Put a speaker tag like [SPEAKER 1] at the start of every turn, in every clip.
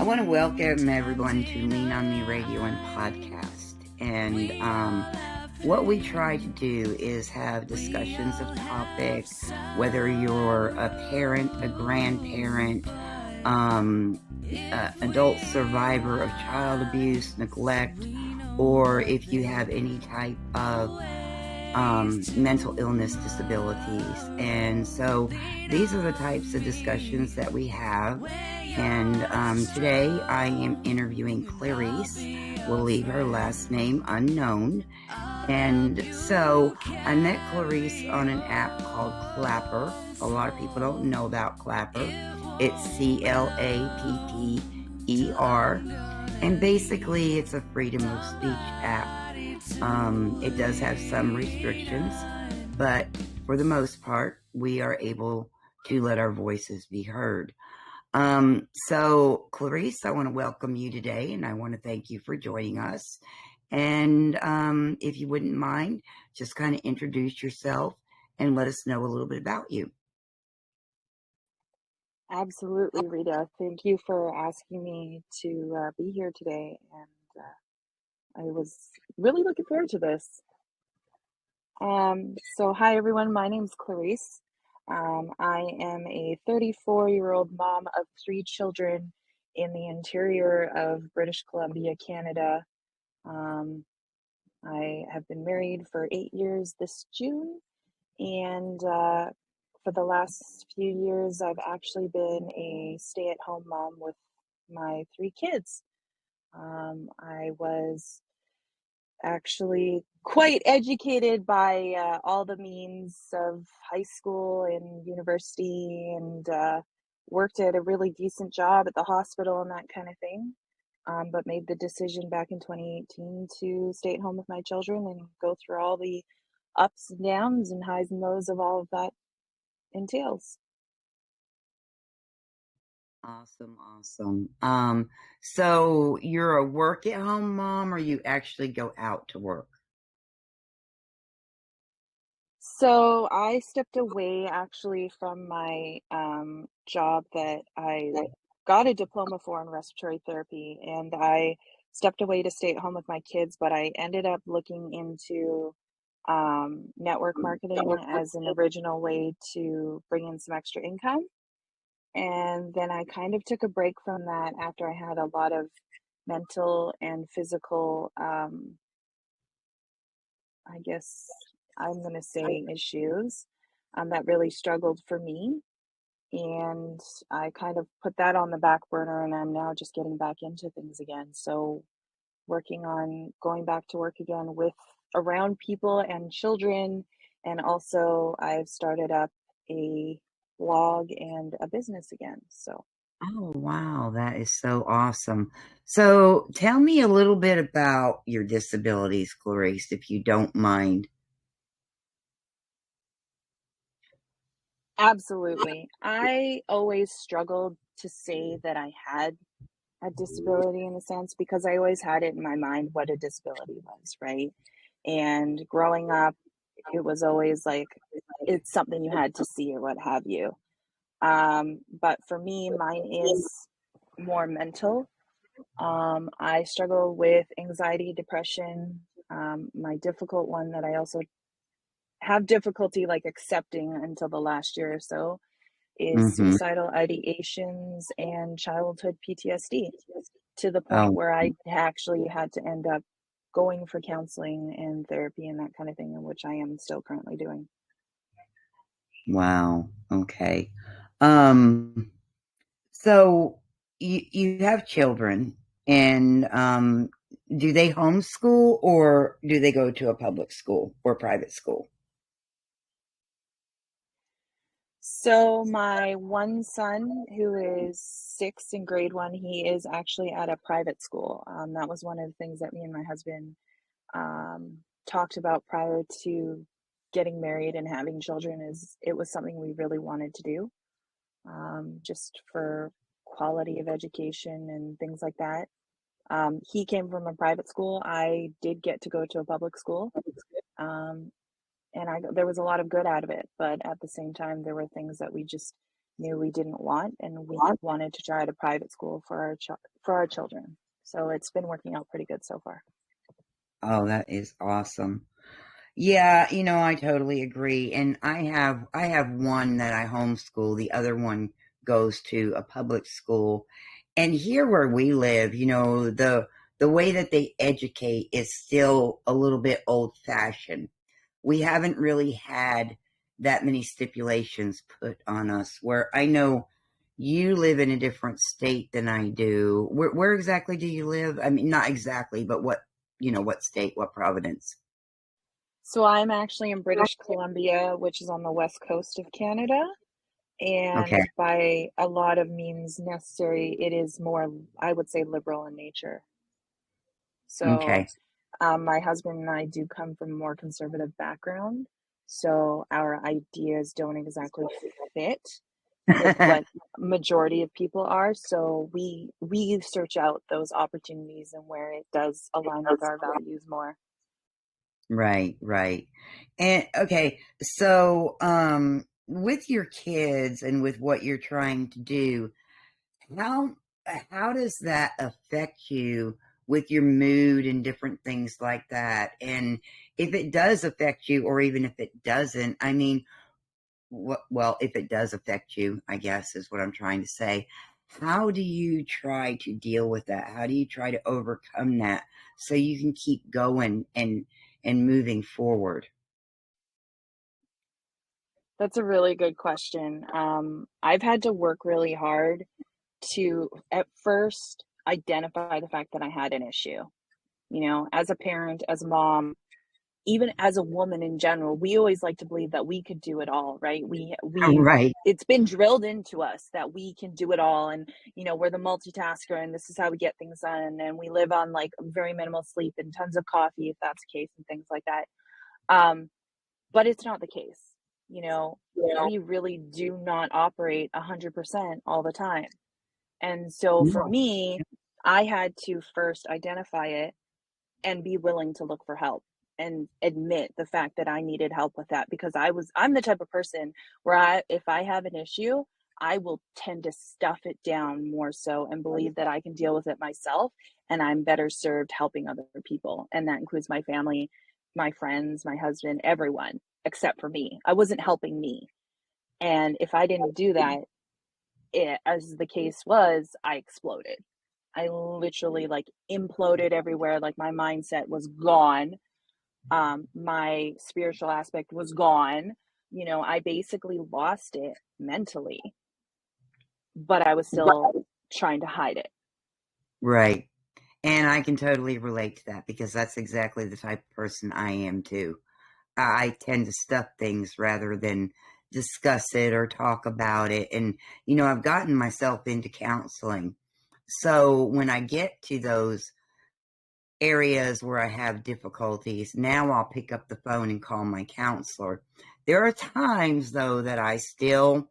[SPEAKER 1] want to welcome everyone to Lean On Me Radio and Podcast. And what we try to do is have discussions of topics, whether you're a parent, a grandparent, adult survivor of child abuse, neglect, or if you have any type of mental illness disabilities. And so these are the types of discussions that we have. And today I am interviewing Clarisse. We'll leave her last name unknown. And so I met Clarisse on an app called Clapper. A lot of people don't know about Clapper. It's Clapper. And basically it's a freedom of speech app. It does have some restrictions, but for the most part, we are able to let our voices be heard. So Clarisse, I want to welcome you today, and I want to thank you for joining us. And if you wouldn't mind, just kind of introduce yourself and let us know a little bit about you.
[SPEAKER 2] Absolutely, Rita. Thank you for asking me to be here today, and I was really looking forward to this. So hi everyone, my name's Clarisse. I am a 34-year-old mom of 3 children in the interior of British Columbia, Canada. I have been married for 8 years this June, and for the last few years, I've actually been a stay-at-home mom with my 3 kids. I was actually quite educated by all the means of high school and university, and worked at a really decent job at the hospital and that kind of thing, but made the decision back in 2018 to stay at home with my children and go through all the ups and downs and highs and lows of all of that entails.
[SPEAKER 1] Awesome. So you're a work at home mom, or you actually go out to work?
[SPEAKER 2] So I stepped away actually from my job that I got a diploma for in respiratory therapy, and I stepped away to stay at home with my kids, but I ended up looking into network marketing as an original way to bring in some extra income. And then I kind of took a break from that after I had a lot of mental and physical, I guess I'm going to say issues that really struggled for me. And I kind of put that on the back burner, and I'm now just getting back into things again. So working on going back to work again with around people and children. And also I've started up a blog and a business again. So.
[SPEAKER 1] Oh, wow. That is so awesome. So tell me a little bit about your disabilities, Clarisse, if you don't mind.
[SPEAKER 2] Absolutely. I always struggled to say that I had a disability in a sense, because I always had it in my mind what a disability was, right? And growing up, it was always like it's something you had to see or what have you. But for me, mine is more mental. I struggle with anxiety, depression. My difficult one that I also have difficulty like accepting until the last year or so is
[SPEAKER 1] Mm-hmm.
[SPEAKER 2] suicidal ideations and childhood PTSD, to the point
[SPEAKER 1] Oh,
[SPEAKER 2] where I actually had to end up going for counseling and therapy and that kind of thing, in which I am still currently doing.
[SPEAKER 1] wow. Okay. Um, so you have children, and do they homeschool, or do they go to a public school or private school?
[SPEAKER 2] So my one son, who is 6 in grade 1, he is actually at a private school. That was one of the things that me and my husband talked about prior to getting married and having children. Is it was something we really wanted to do, just for quality of education and things like that. He came from a private school. I did get to go to a public school, um, and there was a lot of good out of it. But at the same time, there were things that we just knew we didn't want, and we wanted to try at a private school for our children. So it's been working out pretty good so far.
[SPEAKER 1] Oh, that is awesome. Yeah, I totally agree. And I have one that I homeschool, the other one goes to a public school. And here where we live, the way that they educate is still a little bit old fashioned. We haven't really had that many stipulations put on us, where I know you live in a different state than I do. Where exactly do you live? I mean, not exactly, but what state, what province?
[SPEAKER 2] So I'm actually in British Columbia, which is on the west coast of Canada.
[SPEAKER 1] Okay.
[SPEAKER 2] And by a lot of means necessary, it is more, I would say, liberal in nature. So
[SPEAKER 1] Okay.
[SPEAKER 2] my husband and I do come from a more conservative background. So our ideas don't exactly fit with what majority of people are. So we search out those opportunities and where it does align with our values more.
[SPEAKER 1] Right, right. And okay, so with your kids and with what you're trying to do, how how does that affect you with your mood and different things like that? And if it does affect you, or even if it doesn't, I mean, well, if it does affect you, I guess is what I'm trying to say. How do you try to deal with that? How do you try to overcome that so you can keep going and moving forward?
[SPEAKER 2] That's a really good question. I've had to work really hard to, at first, identify the fact that I had an issue. As a parent, as a mom, even as a woman in general, we always like to believe that we could do it all, right?
[SPEAKER 1] Right.
[SPEAKER 2] It's been drilled into us that we can do it all, and we're the multitasker, and this is how we get things done, and we live on like very minimal sleep and tons of coffee, if that's the case, and things like that. Um, but it's not the case. You know, we really do not operate 100% all the time. And so for
[SPEAKER 1] No.
[SPEAKER 2] me, I had to first identify it and be willing to look for help and admit the fact that I needed help with that, because I'm the type of person where if I have an issue, I will tend to stuff it down more so and believe that I can deal with it myself, and I'm better served helping other people. And that includes my family, my friends, my husband, everyone except for me. I wasn't helping me. And if I didn't do that, as the case was, I exploded. I literally like imploded everywhere. Like my mindset was gone. My spiritual aspect was gone. I basically lost it mentally, but I was still trying to hide it.
[SPEAKER 1] Right. And I can totally relate to that because that's exactly the type of person I am too. I tend to stuff things rather than discuss it or talk about it. And, I've gotten myself into counseling. So when I get to those areas where I have difficulties, now I'll pick up the phone and call my counselor. There are times, though, that I still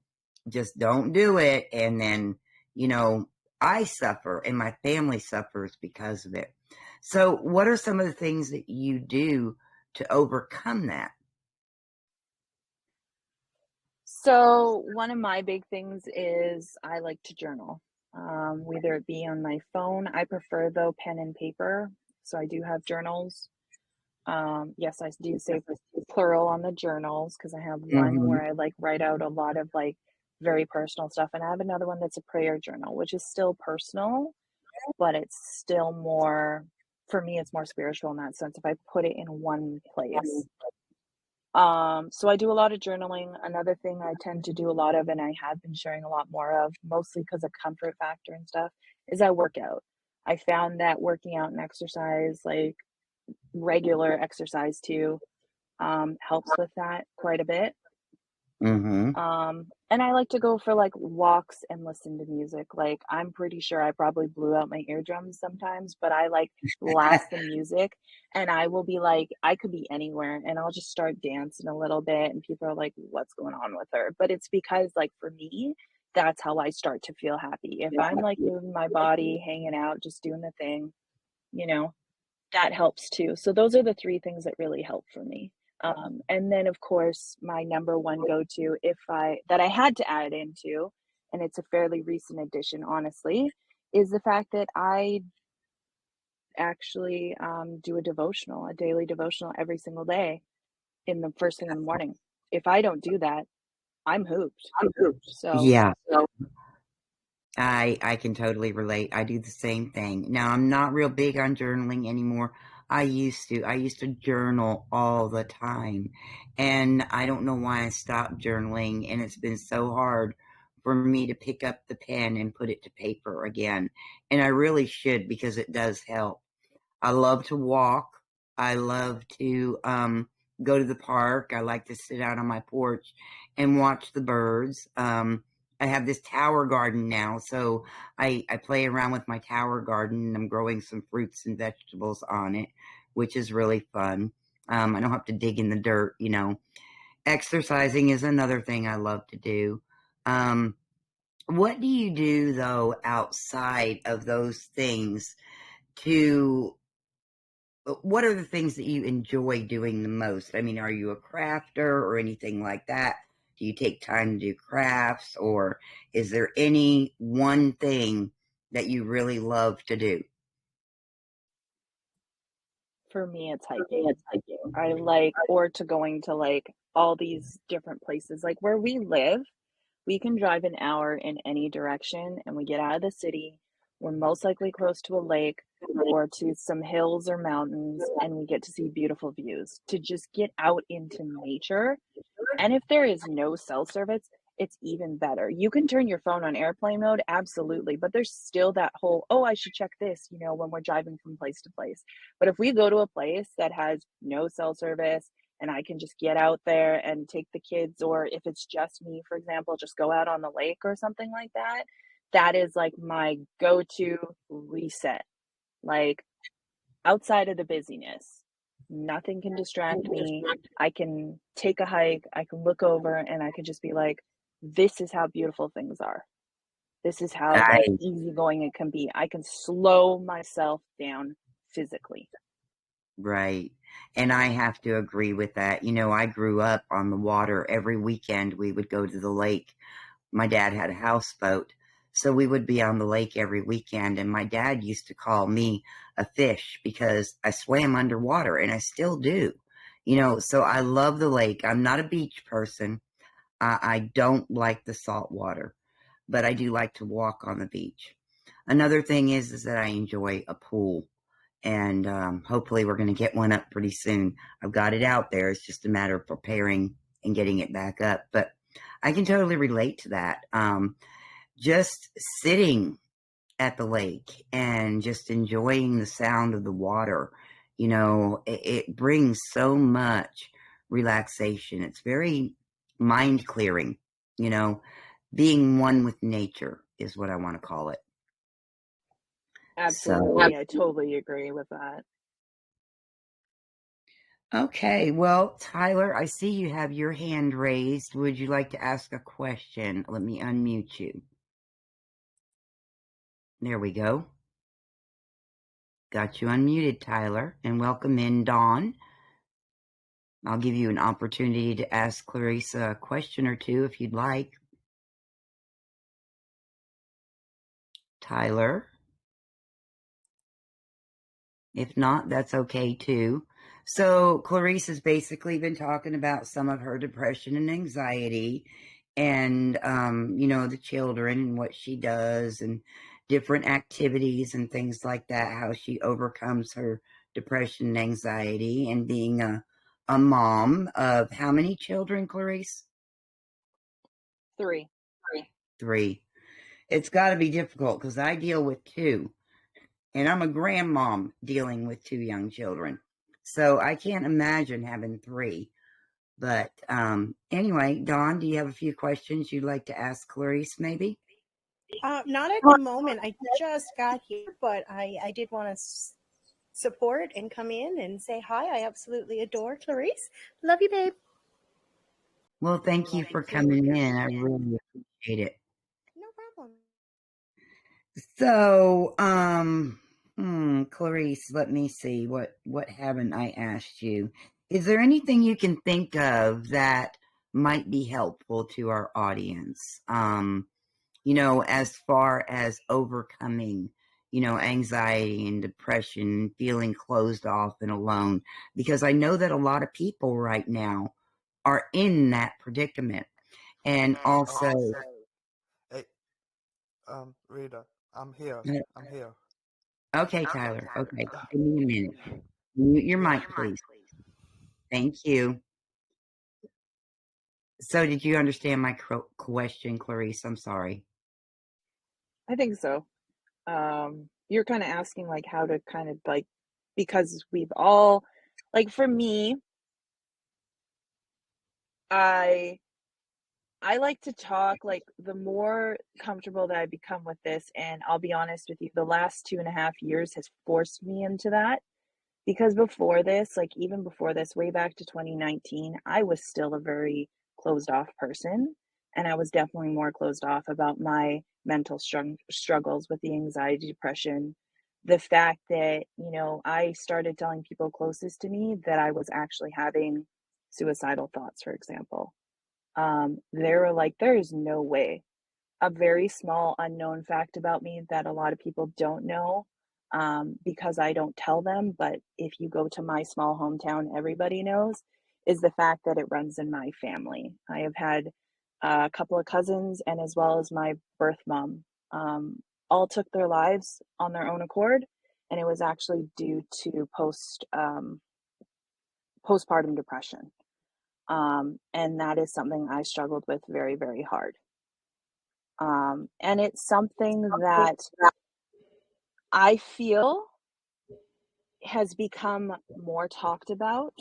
[SPEAKER 1] just don't do it. And then, you know, I suffer and my family suffers because of it. So, what are some of the things that you do to overcome that?
[SPEAKER 2] So, one of my big things is I like to journal, whether it be on my phone. I prefer, though, pen and paper. So, I do have journals. Yes, I do say plural on the journals because I have one
[SPEAKER 1] Hmm.
[SPEAKER 2] where I like write out a lot of like very personal stuff, and I have another one that's a prayer journal, which is still personal, but it's still more, for me, it's more spiritual in that sense if I put it in one place. So I do a lot of journaling. Another thing I tend to do a lot of, and I have been sharing a lot more of, mostly because of comfort factor and stuff, is I work out. I found that working out and exercise, like regular exercise too, helps with that quite a bit.
[SPEAKER 1] Hmm.
[SPEAKER 2] And I like to go for like walks and listen to music. Like I'm pretty sure I probably blew out my eardrums sometimes, but I like blast the music, and I will be like, I could be anywhere and I'll just start dancing a little bit and people are like, what's going on with her? But it's because like for me, that's how I start to feel happy. If I'm like moving my body, hanging out, just doing the thing, you know, that helps too. So those are the three things that really help for me. And then, of course, my number one go-to, if I that I had to add into, and it's a fairly recent addition, honestly, is the fact that I actually do a devotional, a daily devotional every single day in the first thing in the morning. If I don't do that, I'm hooped. So,
[SPEAKER 1] Yeah, I can totally relate. I do the same thing. Now, I'm not real big on journaling anymore. I used to. I used to journal all the time. And I don't know why I stopped journaling. And it's been so hard for me to pick up the pen and put it to paper again. And I really should because it does help. I love to walk. I love to go to the park. I like to sit out on my porch and watch the birds. I have this tower garden now, so I play around with my tower garden and I'm growing some fruits and vegetables on it, which is really fun. I don't have to dig in the dirt, you know. Exercising is another thing I love to do. Um, what do you do though outside of those things to what are the things that you enjoy doing the most? I mean, are you a crafter or anything like that? Do you take time to do crafts, or is there any one thing that you really love to do?
[SPEAKER 2] for me, it's hiking. I like, or to going to like all these different places. Like where we live, we can drive an hour in any direction and we get out of the city. We're most likely close to a lake or to some hills or mountains, and we get to see beautiful views. To just get out into nature, and if there is no cell service, it's even better. You can turn your phone on airplane mode, absolutely, but there's still that whole, oh, I should check this, when we're driving from place to place. But if we go to a place that has no cell service and I can just get out there and take the kids, or if it's just me, for example, just go out on the lake or something like that, that is like my go to reset. Like, outside of the busyness, nothing can distract me. I can take a hike, I can look over, and I can just be like, this is how beautiful things are. This is how like
[SPEAKER 1] I
[SPEAKER 2] easygoing it can be. I can slow myself down physically.
[SPEAKER 1] Right. And I have to agree with that. You know, I grew up on the water. Every weekend we would go to the lake. My dad had a houseboat, so we would be on the lake every weekend. And my dad used to call me a fish because I swam underwater, and I still do. You know, so I love the lake. I'm not a beach person. I don't like the salt water, but I do like to walk on the beach. Another thing is that I enjoy a pool, and hopefully we're going to get one up pretty soon. I've got it out there. It's just a matter of preparing and getting it back up. But I can totally relate to that. Just sitting at the lake and just enjoying the sound of the water, it brings so much relaxation. It's very mind clearing, you know, being one with nature is what I want to call it. So,
[SPEAKER 2] Absolutely. I totally agree with that.
[SPEAKER 1] okay. Well, Tyler, I see you have your hand raised. Would you like to ask a question? Let me unmute you. There we go. Got you unmuted, Tyler, and welcome in, Dawn. I'll give you an opportunity to ask Clarisse a question or two if you'd like. Tyler. If not, that's okay too. So Clarisse has basically been talking about some of her depression and anxiety and, the children and what she does and different activities and things like that, how she overcomes her depression and anxiety and being a mom of how many children, Clarisse?
[SPEAKER 2] 3.
[SPEAKER 1] Three. It's got to be difficult because I deal with two. And I'm a grandmom dealing with two young children. So I can't imagine having three. But anyway, Dawn, do you have a few questions you'd like to ask Clarisse, maybe?
[SPEAKER 3] Not at the moment. I just got here, but I did want to support and come in and say hi. I absolutely adore Clarisse. Love you, babe.
[SPEAKER 1] Well, thank you for coming in. I really appreciate it.
[SPEAKER 3] No problem.
[SPEAKER 1] So, Clarisse, let me see. What haven't I asked you? Is there anything you can think of that might be helpful to our audience? As far as overcoming, anxiety and depression, feeling closed off and alone, because I know that a lot of people right now are in that predicament. And also,
[SPEAKER 4] Hey, Rita, I'm here. I'm here.
[SPEAKER 1] okay, Tyler, okay, give me a minute. Mute your
[SPEAKER 4] Yeah.
[SPEAKER 1] mic, please. Thank you. So did you understand my question, Clarisse? I'm sorry.
[SPEAKER 2] I think so. You're kind of asking like how to kind of like, because we've all, like for me, I like to talk, like the more comfortable that I become with this, and I'll be honest with you, the last 2.5 years has forced me into that. Because before this, like even before this, way back to 2019, I was still a very closed off person. And I was definitely more closed off about my mental struggles with the anxiety, depression. The fact that, I started telling people closest to me that I was actually having suicidal thoughts, for example. They were like, there is no way. A very small unknown fact about me that a lot of people don't know, because I don't tell them, but if you go to my small hometown, everybody knows, is the fact that it runs in my family. I have had a couple of cousins and as well as my birth mom, all took their lives on their own accord, and it was actually due to postpartum depression. And that is something I struggled with very, very hard. And it's something that I feel has become more talked about,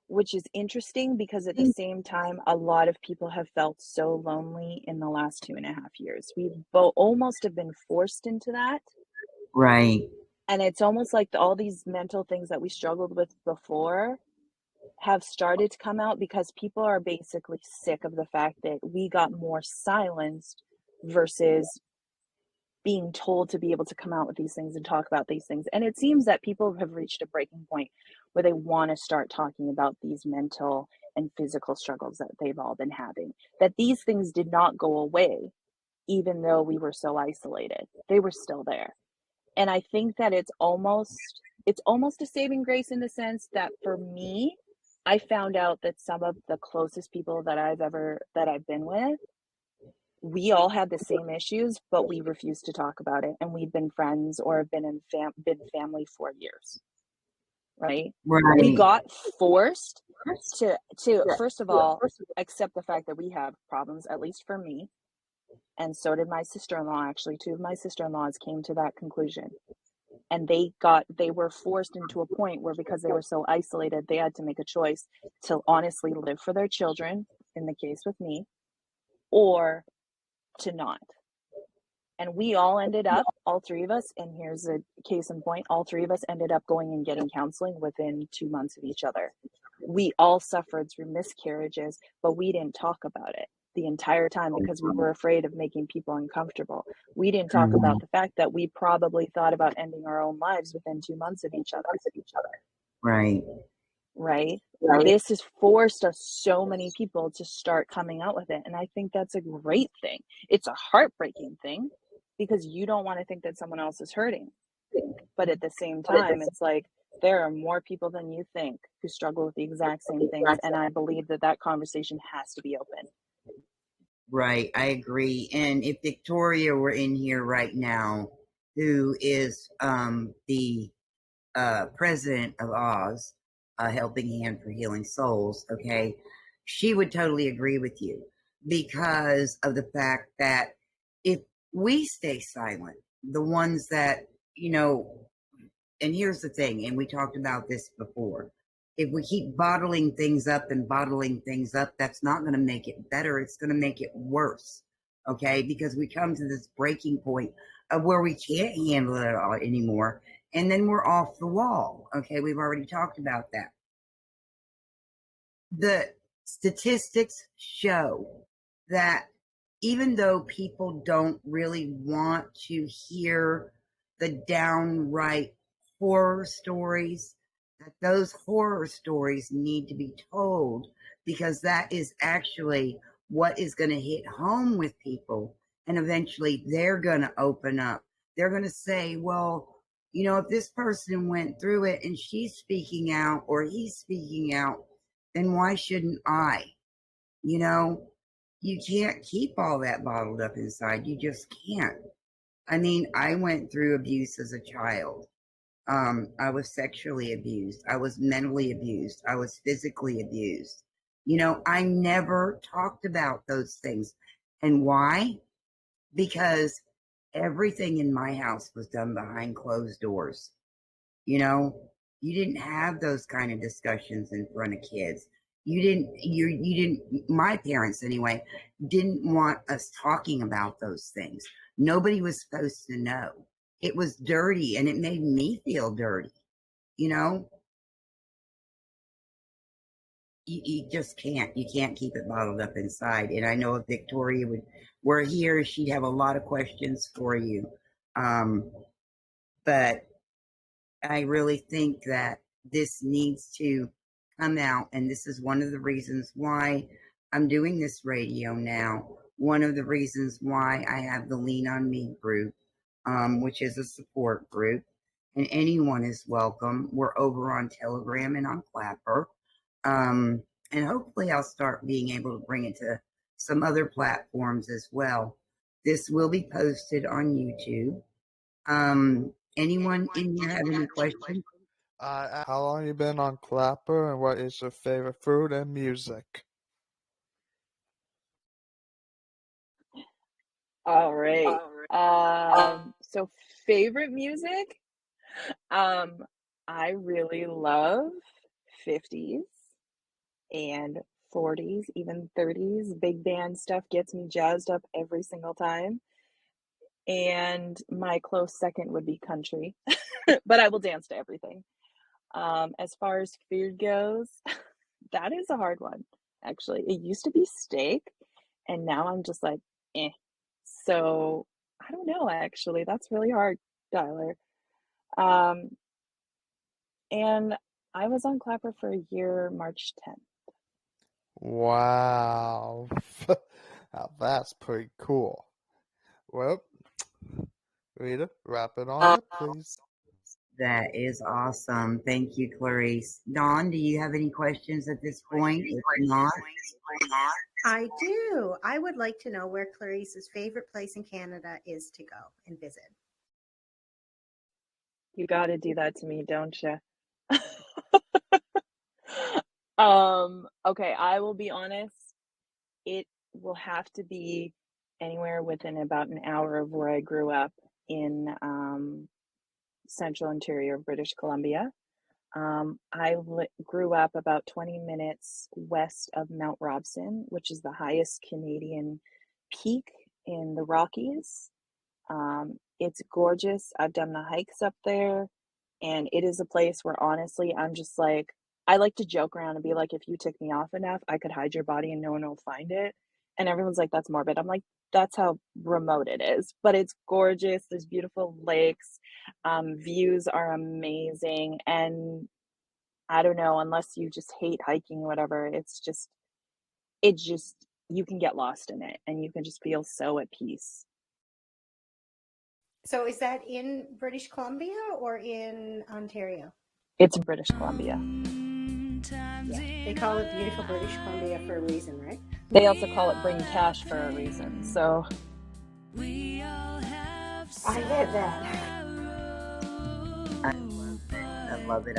[SPEAKER 2] which is interesting because at the same time, a lot of people have felt so lonely in the last 2.5 years. We almost have been forced into that.
[SPEAKER 1] Right.
[SPEAKER 2] And it's almost like all these mental things that we struggled with before have started to come out because people are basically sick of the fact that we got more silenced versus being told to be able to come out with these things and talk about these things. And it seems that people have reached a breaking point where they want to start talking about these mental and physical struggles that they've all been having. That these things did not go away, even though we were so isolated. They were still there. And I think that it's almost a saving grace in the sense that for me, I found out that some of the closest people that I've been with, we all had the same issues, but we refused to talk about it, and we've been friends or have been been family for years, right? We
[SPEAKER 1] Right.
[SPEAKER 2] got forced to first of all accept the fact that we have problems, at least for me, and so did my sister-in-law. Actually, two of my sister-in-laws came to that conclusion, and they were forced into a point where, because they were so isolated, they had to make a choice to honestly live for their children, in the case with me, or to not. And we all ended up, all three of us, and here's a case in point, all three of us ended up going and getting counseling within 2 months of each other. We all suffered through miscarriages, but we didn't talk about it the entire time because we were afraid of making people uncomfortable. We didn't talk about the fact that we probably thought about ending our own lives within 2 months of each other.
[SPEAKER 1] Right.
[SPEAKER 2] Right? This has forced us, so many people, to start coming out with it. And I think that's a great thing. It's a heartbreaking thing because you don't want to think that someone else is hurting. But at the same time, it's like there are more people than you think who struggle with the exact same things. And I believe that conversation has to be open.
[SPEAKER 1] Right. I agree. And if Victoria were in here right now, who is the president of Oz, Helping Hand for Healing Souls, okay, she would totally agree with you because of the fact that if we stay silent, the ones that, and here's the thing, and we talked about this before, if we keep bottling things up, that's not going to make it better. It's going to make it worse. Okay. Because we come to this breaking point of where we can't handle it all anymore. And then we're off the wall. Okay. We've already talked about that. The statistics show that even though people don't really want to hear the downright horror stories that those horror stories need to be told, because that is actually what is going to hit home with people. And eventually they're going to open up. They're going to say, well, if this person went through it and she's speaking out or he's speaking out, then why shouldn't I? You can't keep all that bottled up inside. You just can't. I mean, I went through abuse as a child. I was sexually abused. I was mentally abused. I was physically abused. I never talked about those things. And why? Because everything in my house was done behind closed doors. You didn't have those kind of discussions in front of kids. You didn't, my parents anyway, didn't want us talking about those things. Nobody was supposed to know. It was dirty and it made me feel dirty. You just can't. You can't keep it bottled up inside. And I know if Victoria were here, she'd have a lot of questions for you. But I really think that this needs to come out. And this is one of the reasons why I'm doing this radio now. One of the reasons why I have the Lean on Me group, which is a support group, and anyone is welcome. We're over on Telegram and on Clapper. And hopefully I'll start being able to bring it to some other platforms as well. This will be posted on YouTube. Anyone in here have any questions?
[SPEAKER 4] How long you been on Clapper, and what is your favorite food and music?
[SPEAKER 2] All right. So favorite music? I really love 50s and 40s, even 30s. Big band stuff gets me jazzed up every single time. And my close second would be country, but I will dance to everything. As far as food goes, that is a hard one, actually. It used to be steak, and now I'm just like, eh. So I don't know, actually. That's really hard, Tyler. And I was on Clapper for a year, March 10th.
[SPEAKER 4] Wow. Now that's pretty cool. Well, Rita, wrap it on up, please.
[SPEAKER 1] That is awesome. Thank you, Clarisse. Dawn, do you have any questions at this point? If not,
[SPEAKER 3] I do. I would like to know where Clarisse's favorite place in Canada is to go and visit.
[SPEAKER 2] You got to do that to me, don't you? Okay, I will be honest. It will have to be anywhere within about an hour of where I grew up in central interior of British Columbia. I grew up about 20 minutes west of Mount Robson, which is the highest Canadian peak in the Rockies. It's gorgeous. I've done the hikes up there, and it is a place where honestly, I'm just like, I like to joke around and be like, if you tick me off enough, I could hide your body and no one will find it. And everyone's like, that's morbid. I'm like, that's how remote it is, but it's gorgeous. There's beautiful lakes. Views are amazing. And I don't know, unless you just hate hiking or whatever, you can get lost in it and you can just feel so at peace.
[SPEAKER 3] So is that in British Columbia or in Ontario?
[SPEAKER 2] It's in British Columbia.
[SPEAKER 3] Yeah, they call it beautiful British Columbia for a reason, right?
[SPEAKER 2] They also call it bring cash for a reason. So
[SPEAKER 3] I get that.
[SPEAKER 1] I love it.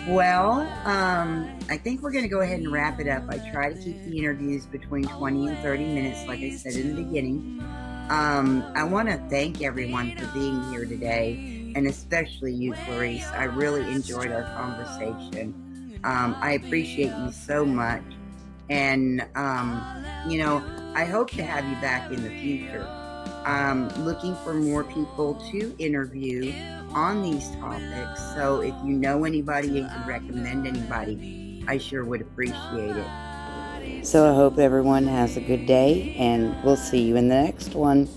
[SPEAKER 1] Well, I think we're going to go ahead and wrap it up. I try to keep the interviews between 20 and 30 minutes, like I said in the beginning. I want to thank everyone for being here today, and especially you, Clarisse. I really enjoyed our conversation. I appreciate you so much. And, I hope to have you back in the future. Looking for more people to interview on these topics. So if you know anybody and can recommend anybody, I sure would appreciate it. So I hope everyone has a good day, and we'll see you in the next one.